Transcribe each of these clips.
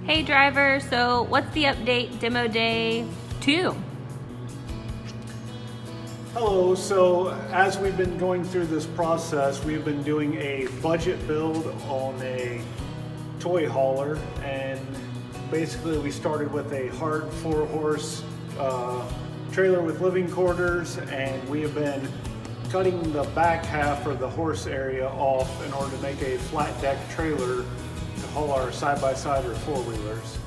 Hey driver, so what's the update demo day 2? Hello, so as we've been going through this process, we've been doing a budget build on a toy hauler, and basically we started with a hard 4-horse trailer with living quarters, and we have been cutting the back half or the horse area off in order to make a flat deck trailer to haul our side-by-side or four-wheelers.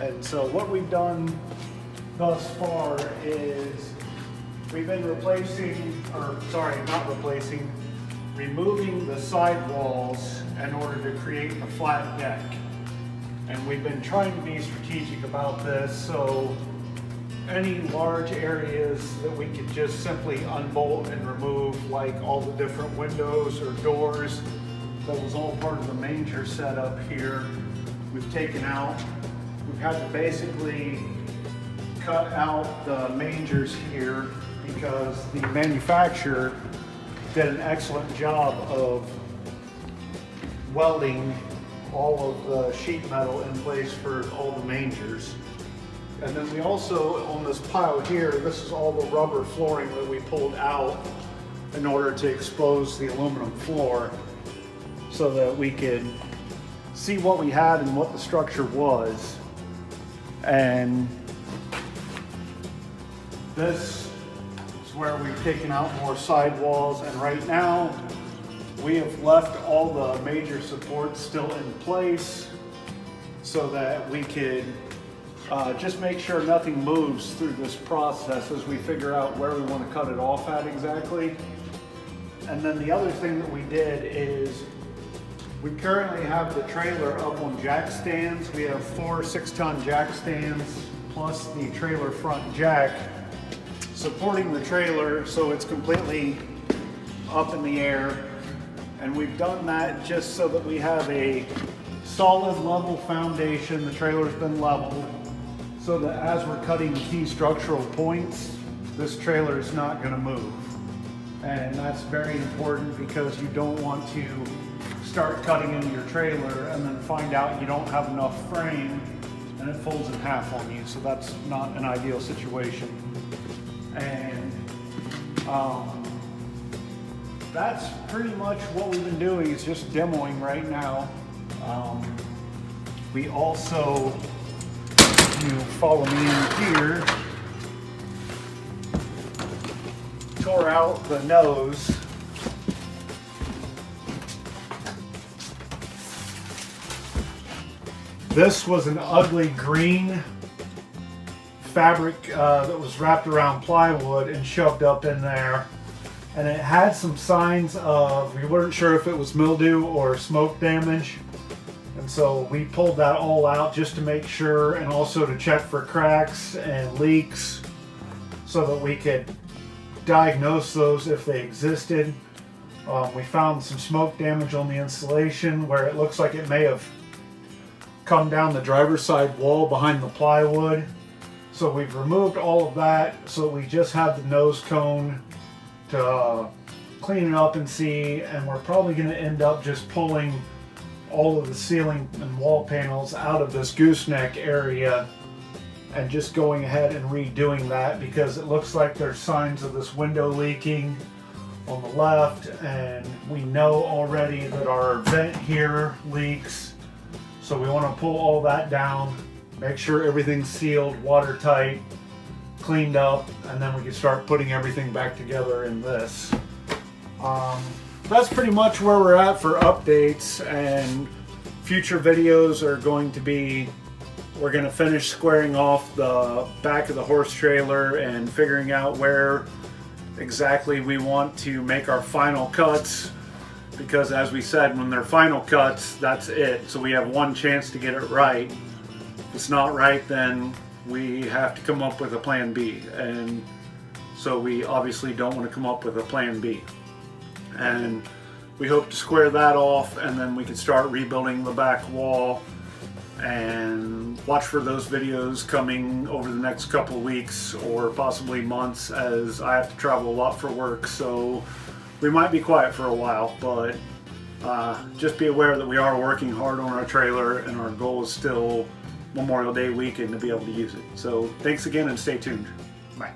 And so what we've done thus far is we've been removing the sidewalls in order to create a flat deck. And we've been trying to be strategic about this, so any large areas that we could just simply unbolt and remove, like all the different windows or doors that was all part of the manger setup here, we've taken out. We've had to basically cut out the mangers here because the manufacturer did an excellent job of welding all of the sheet metal in place for all the mangers. And then we also, on this pile here, this is all the rubber flooring that we pulled out in order to expose the aluminum floor so that we could see what we had and what the structure was. And this is where we've taken out more sidewalls, and right now we have left all the major supports still in place so that we could just make sure nothing moves through this process as we figure out where we want to cut it off at exactly. And then the other thing that we did is we currently have the trailer up on jack stands. We have 4 6-ton jack stands plus the trailer front jack supporting the trailer so it's completely up in the air. And we've done that just so that we have a solid level foundation. The trailer's been leveled so that as we're cutting key structural points, this trailer is not going to move. And that's very important because you don't want to start cutting into your trailer and then find out you don't have enough frame and it folds in half on you. So that's not an ideal situation. And that's pretty much what we've been doing, is just demoing right now. We also, if you follow me in here, tore out the nose. This was an ugly green fabric that was wrapped around plywood and shoved up in there. And it had some signs of, we weren't sure if it was mildew or smoke damage. And so we pulled that all out just to make sure, and also to check for cracks and leaks so that we could diagnose those if they existed. We found some smoke damage on the insulation where it looks like it may have come down the driver's side wall behind the plywood. So we've removed all of that so we just have the nose cone to clean it up and see, and we're probably going to end up just pulling all of the ceiling and wall panels out of this gooseneck area and just going ahead and redoing that, because it looks like there's signs of this window leaking on the left, and we know already that our vent here leaks. So we want to pull all that down, make sure everything's sealed, watertight, cleaned up, and then we can start putting everything back together in this. That's pretty much where we're at for updates, and future videos are going to be, we're going to finish squaring off the back of the horse trailer and figuring out where exactly we want to make our final cuts, because as we said, when they're final cuts, that's it. So we have one chance to get it right. If it's not right, then we have to come up with a plan B, and so we obviously don't want to come up with a plan B. And we hope to square that off, and then we can start rebuilding the back wall. And watch for those videos coming over the next couple of weeks or possibly months, as I have to travel a lot for work, so we might be quiet for a while. But just be aware that we are working hard on our trailer, and our goal is still Memorial Day weekend to be able to use it. So thanks again, and stay tuned. Bye.